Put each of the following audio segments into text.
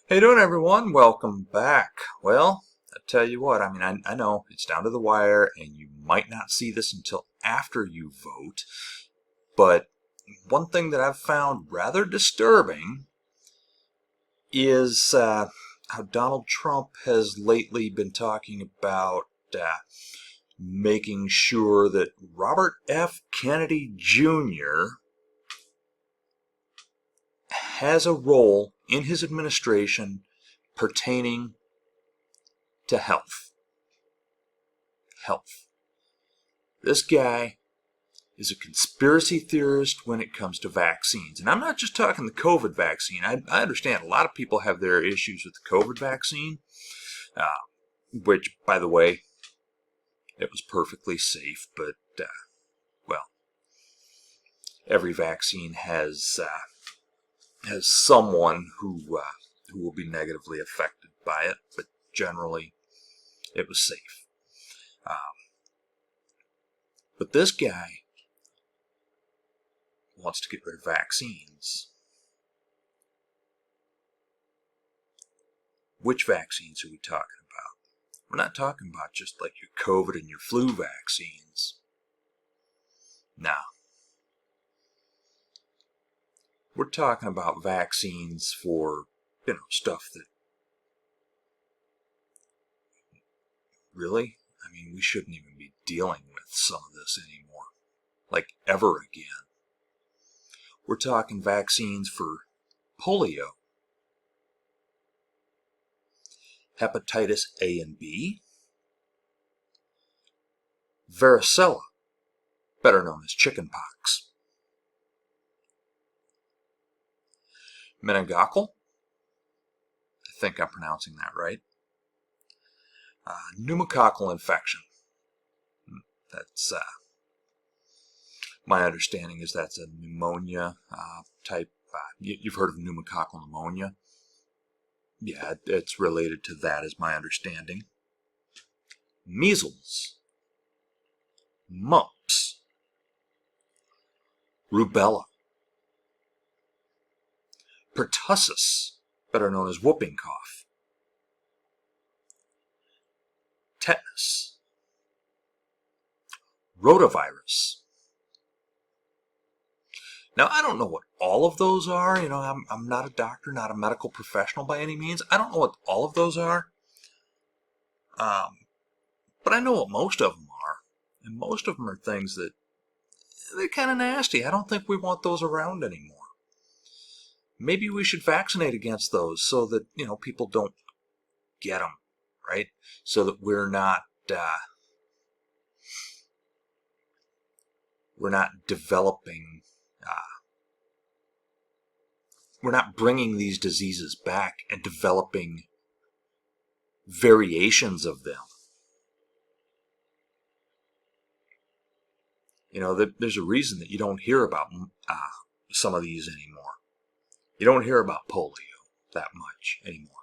How you doing, everyone? Welcome back. Well, I tell you what, I know it's down to the wire, and you might not see this until after you vote, but one thing that I've found rather disturbing is how Donald Trump has lately been talking about making sure that Robert F. Kennedy Jr. has a role in his administration pertaining to health. This guy is a conspiracy theorist when it comes to vaccines. And I'm not just talking the COVID vaccine. I understand a lot of people have their issues with the COVID vaccine, which, by the way, it was perfectly safe, but, well, every vaccine has someone who will be negatively affected by it, but generally it was safe. But this guy wants to get rid of vaccines. Which vaccines are we talking about? We're not talking about just like your COVID and your flu vaccines. No. We're talking about vaccines for, stuff that really, we shouldn't even be dealing with some of this anymore. Like, ever again. We're talking vaccines for polio, hepatitis A and B, varicella, better known as chickenpox, meningococcal, I think I'm pronouncing that right, pneumococcal infection. That's my understanding is that's a pneumonia type. You've heard of pneumococcal pneumonia? Yeah, it's related to that, is my understanding. Measles, mumps, rubella, pertussis, better known as whooping cough, tetanus, rotavirus. Now, I don't know what all of those are. I'm not a doctor, not a medical professional by any means. I don't know what all of those are. But I know what most of them are. And most of them are things that they're kind of nasty. I don't think we want those around anymore. Maybe we should vaccinate against those so that, people don't get them, right? So that we're not developing, we're not bringing these diseases back and developing variations of them. There's a reason that you don't hear about some of these anymore. You don't hear about polio that much anymore.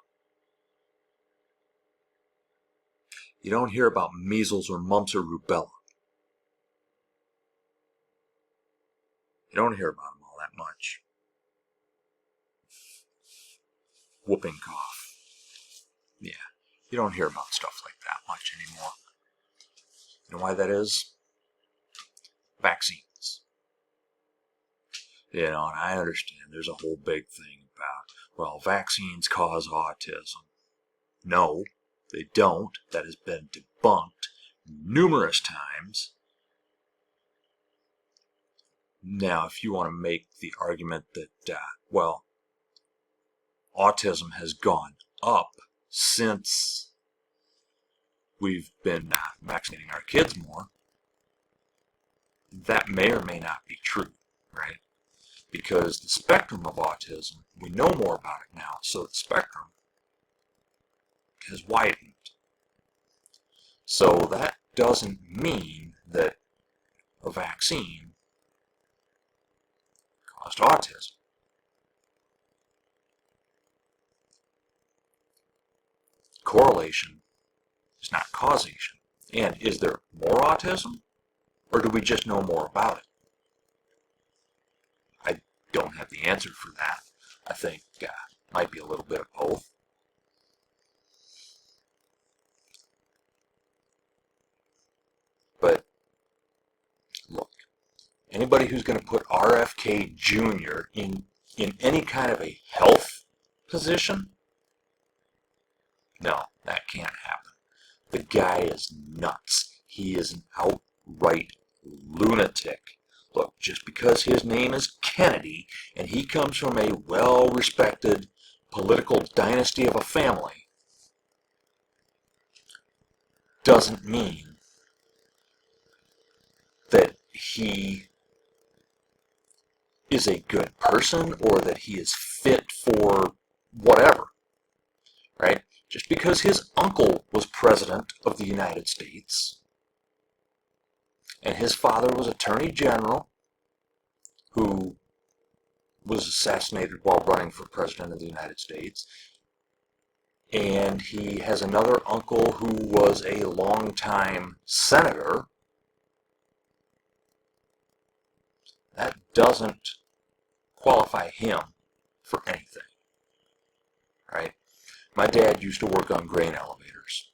You don't hear about measles or mumps or rubella. You don't hear about them all that much. Whooping cough. Yeah, you don't hear about stuff like that much anymore. You know why that is? Vaccines. And I understand there's a whole big thing about, well, vaccines cause autism. No, they don't. That has been debunked numerous times. Now, if you want to make the argument that, well, autism has gone up since we've been vaccinating our kids more, that may or may not be true, right? Because the spectrum of autism, we know more about it now, so the spectrum has widened. So that doesn't mean that a vaccine caused autism. Correlation is not causation. And is there more autism? Or do we just know more about it? I don't have the answer for that. I think it might be a little bit of both. Anybody who's going to put RFK Jr. in any kind of a health position, no, that can't happen. The guy is nuts. He is an outright lunatic. Look, just because his name is Kennedy and he comes from a well-respected political dynasty of a family doesn't mean that he is a good person or that he is fit for whatever, right? Just because his uncle was president of the United States and his father was Attorney General who was assassinated while running for president of the United States, and he has another uncle who was a longtime senator, that doesn't qualify him for anything, right? My dad used to work on grain elevators.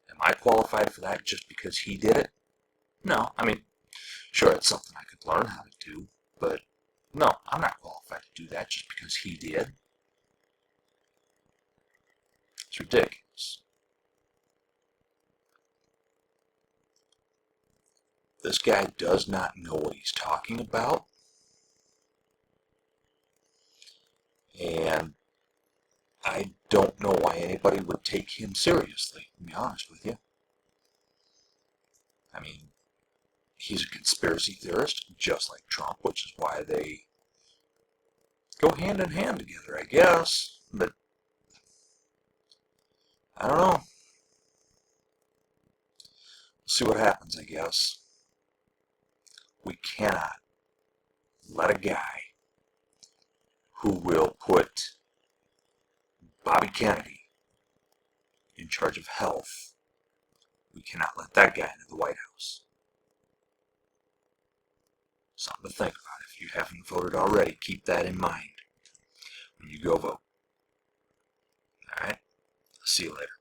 Am I qualified for that just because he did it? No. I mean, sure, it's something I could learn how to do, but no, I'm not qualified to do that just because he did. It's ridiculous. This guy does not know what he's talking about. And I don't know why anybody would take him seriously, to be honest with you. I mean, he's a conspiracy theorist, just like Trump, which is why they go hand in hand together, I guess. But I don't know. We'll see what happens, I guess. We cannot let a guy who will put Bobby Kennedy in charge of health, we cannot let that guy into the White House. Something to think about. If you haven't voted already, keep that in mind when you go vote. All right? See you later.